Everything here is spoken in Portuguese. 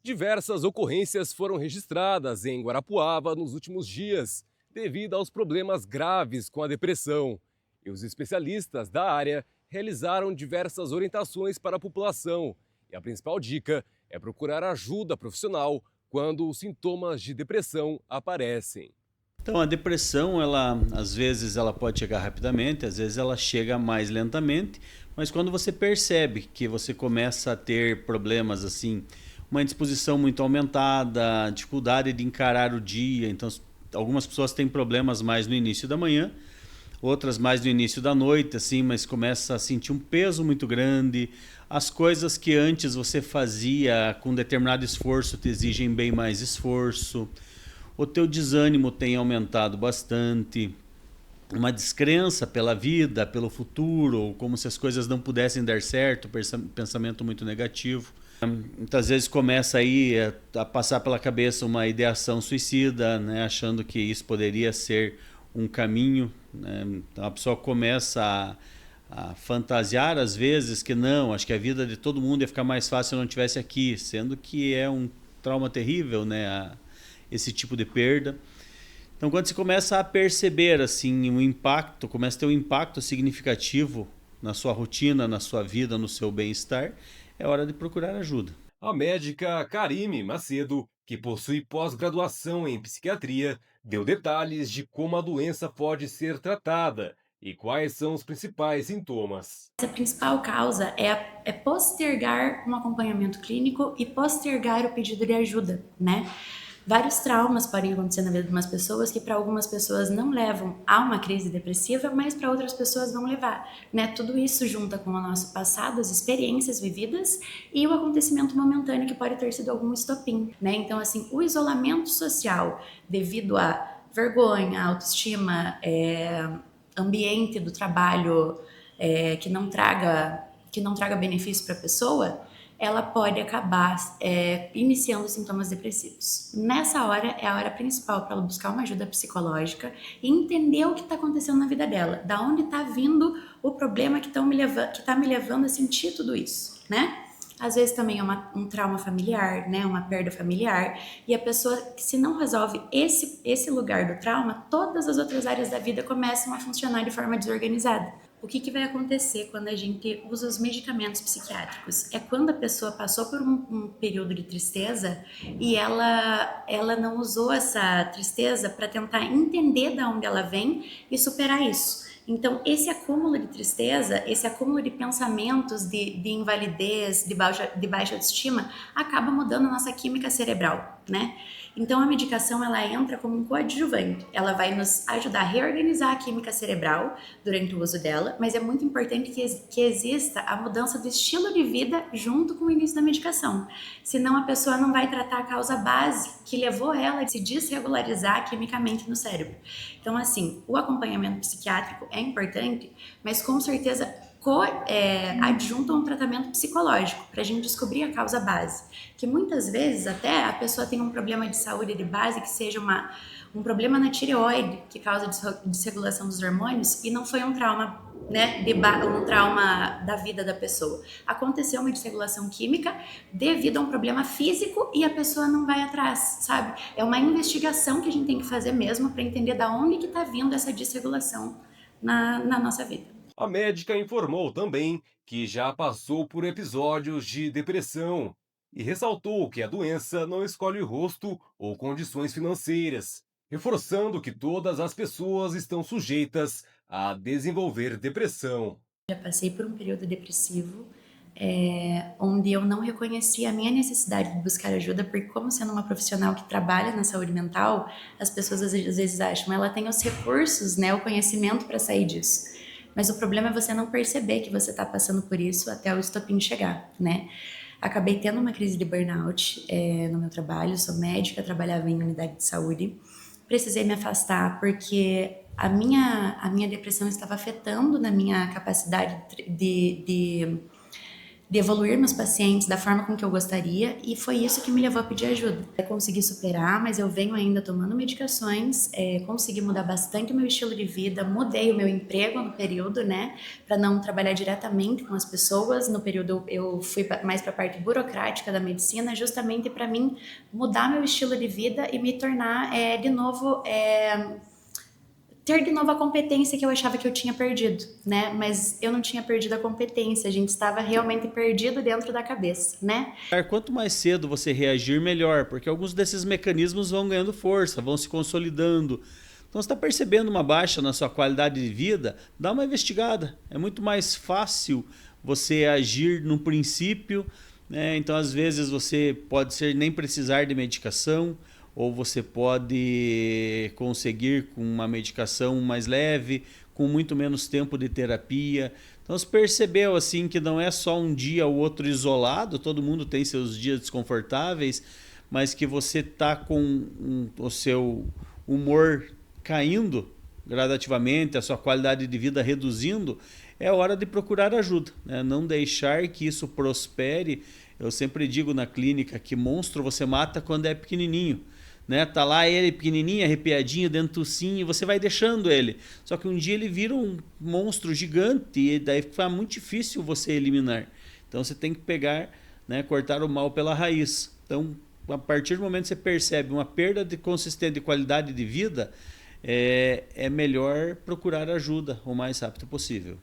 Diversas ocorrências foram registradas em Guarapuava nos últimos dias, devido aos problemas graves com a depressão. E os especialistas da área realizaram diversas orientações para a população. E a principal dica é procurar ajuda profissional quando os sintomas de depressão aparecem. Então, a depressão, ela às vezes ela pode chegar rapidamente, às vezes ela chega mais lentamente, mas quando você percebe que você começa a ter problemas assim, uma indisposição muito aumentada, dificuldade de encarar o dia, então algumas pessoas têm problemas mais no início da manhã, outras mais no início da noite, assim, mas começa a sentir um peso muito grande. As coisas que antes você fazia com determinado esforço te exigem bem mais esforço. O teu desânimo tem aumentado bastante, uma descrença pela vida, pelo futuro, como se as coisas não pudessem dar certo, pensamento muito negativo. Muitas vezes começa aí a passar pela cabeça uma ideação suicida, né, achando que isso poderia ser um caminho, né? Então a pessoa começa a fantasiar às vezes que não, acho que a vida de todo mundo ia ficar mais fácil se eu não estivesse aqui, sendo que é um trauma terrível, né, esse tipo de perda. Então, quando você começa a perceber assim um impacto, começa a ter um impacto significativo na sua rotina, na sua vida, no seu bem-estar, é hora de procurar ajuda. A médica Karime Macedo, que possui pós-graduação em psiquiatria, deu detalhes de como a doença pode ser tratada e quais são os principais sintomas. A principal causa é postergar um acompanhamento clínico e postergar o pedido de ajuda, né? Vários traumas podem acontecer na vida de umas pessoas que para algumas pessoas não levam a uma crise depressiva, mas para outras pessoas vão levar, né? Tudo isso junta com o nosso passado, as experiências vividas e o acontecimento momentâneo que pode ter sido algum estopim, né? Então, assim, o isolamento social devido a vergonha, autoestima, ambiente do trabalho que não traga benefício para a pessoa, ela pode acabar iniciando sintomas depressivos. Nessa hora é a hora principal para ela buscar uma ajuda psicológica e entender o que está acontecendo na vida dela, da onde está vindo o problema que está me levando a sentir tudo isso, né? Às vezes também é um trauma familiar, né? Uma perda familiar. E a pessoa, se não resolve esse lugar do trauma, todas as outras áreas da vida começam a funcionar de forma desorganizada. O que vai acontecer quando a gente usa os medicamentos psiquiátricos? É quando a pessoa passou por um período de tristeza e ela não usou essa tristeza para tentar entender de onde ela vem e superar isso. Então, esse acúmulo de tristeza, esse acúmulo de pensamentos de invalidez, de baixa autoestima, acaba mudando a nossa química cerebral, né? Então, a medicação, ela entra como um coadjuvante. Ela vai nos ajudar a reorganizar a química cerebral durante o uso dela, mas é muito importante que exista a mudança do estilo de vida junto com o início da medicação. Senão, a pessoa não vai tratar a causa base que levou ela a se desregularizar quimicamente no cérebro. Então, assim, o acompanhamento psiquiátrico é importante, mas com certeza adjunta um tratamento psicológico para a gente descobrir a causa base. Que muitas vezes até a pessoa tem um problema de saúde de base que seja um problema na tireoide que causa desregulação dos hormônios e não foi um trauma, né, um trauma da vida da pessoa. Aconteceu uma desregulação química devido a um problema físico e a pessoa não vai atrás, sabe? É uma investigação que a gente tem que fazer mesmo para entender da onde que está vindo essa desregulação na nossa vida. A médica informou também que já passou por episódios de depressão e ressaltou que a doença não escolhe rosto ou condições financeiras, reforçando que todas as pessoas estão sujeitas a desenvolver depressão. Já passei por um período depressivo, onde eu não reconhecia a minha necessidade de buscar ajuda, porque como sendo uma profissional que trabalha na saúde mental, as pessoas às vezes acham, ela tem os recursos, né, o conhecimento para sair disso. Mas o problema é você não perceber que você está passando por isso até o estopim chegar, né? Acabei tendo uma crise de burnout no meu trabalho, sou médica, trabalhava em unidade de saúde. Precisei me afastar porque a minha depressão estava afetando na minha capacidade de evoluir meus pacientes da forma com que eu gostaria, e foi isso que me levou a pedir ajuda. Eu consegui superar, mas eu venho ainda tomando medicações, consegui mudar bastante o meu estilo de vida, mudei o meu emprego no período, né, para não trabalhar diretamente com as pessoas. No período eu fui mais para a parte burocrática da medicina, justamente para mim mudar meu estilo de vida e me tornar de novo ter de novo a competência que eu achava que eu tinha perdido, né? Mas eu não tinha perdido a competência, a gente estava realmente perdido dentro da cabeça, né? Quanto mais cedo você reagir, melhor, porque alguns desses mecanismos vão ganhando força, vão se consolidando. Então, você está percebendo uma baixa na sua qualidade de vida, dá uma investigada. É muito mais fácil você agir no princípio, né? Então, às vezes, você pode nem precisar de medicação, ou você pode conseguir com uma medicação mais leve, com muito menos tempo de terapia. Então você percebeu assim que não é só um dia ou outro isolado, todo mundo tem seus dias desconfortáveis, mas que você está com o seu humor caindo gradativamente, a sua qualidade de vida reduzindo, é hora de procurar ajuda, né? Não deixar que isso prospere. Eu sempre digo na clínica que monstro você mata quando é pequenininho. Né? Tá lá ele pequenininho, arrepiadinho, dentucinho, e você vai deixando ele. Só que um dia ele vira um monstro gigante e daí fica muito difícil você eliminar. Então você tem que pegar, né, cortar o mal pela raiz. Então, a partir do momento que você percebe uma perda de consistência de qualidade de vida, é melhor procurar ajuda o mais rápido possível.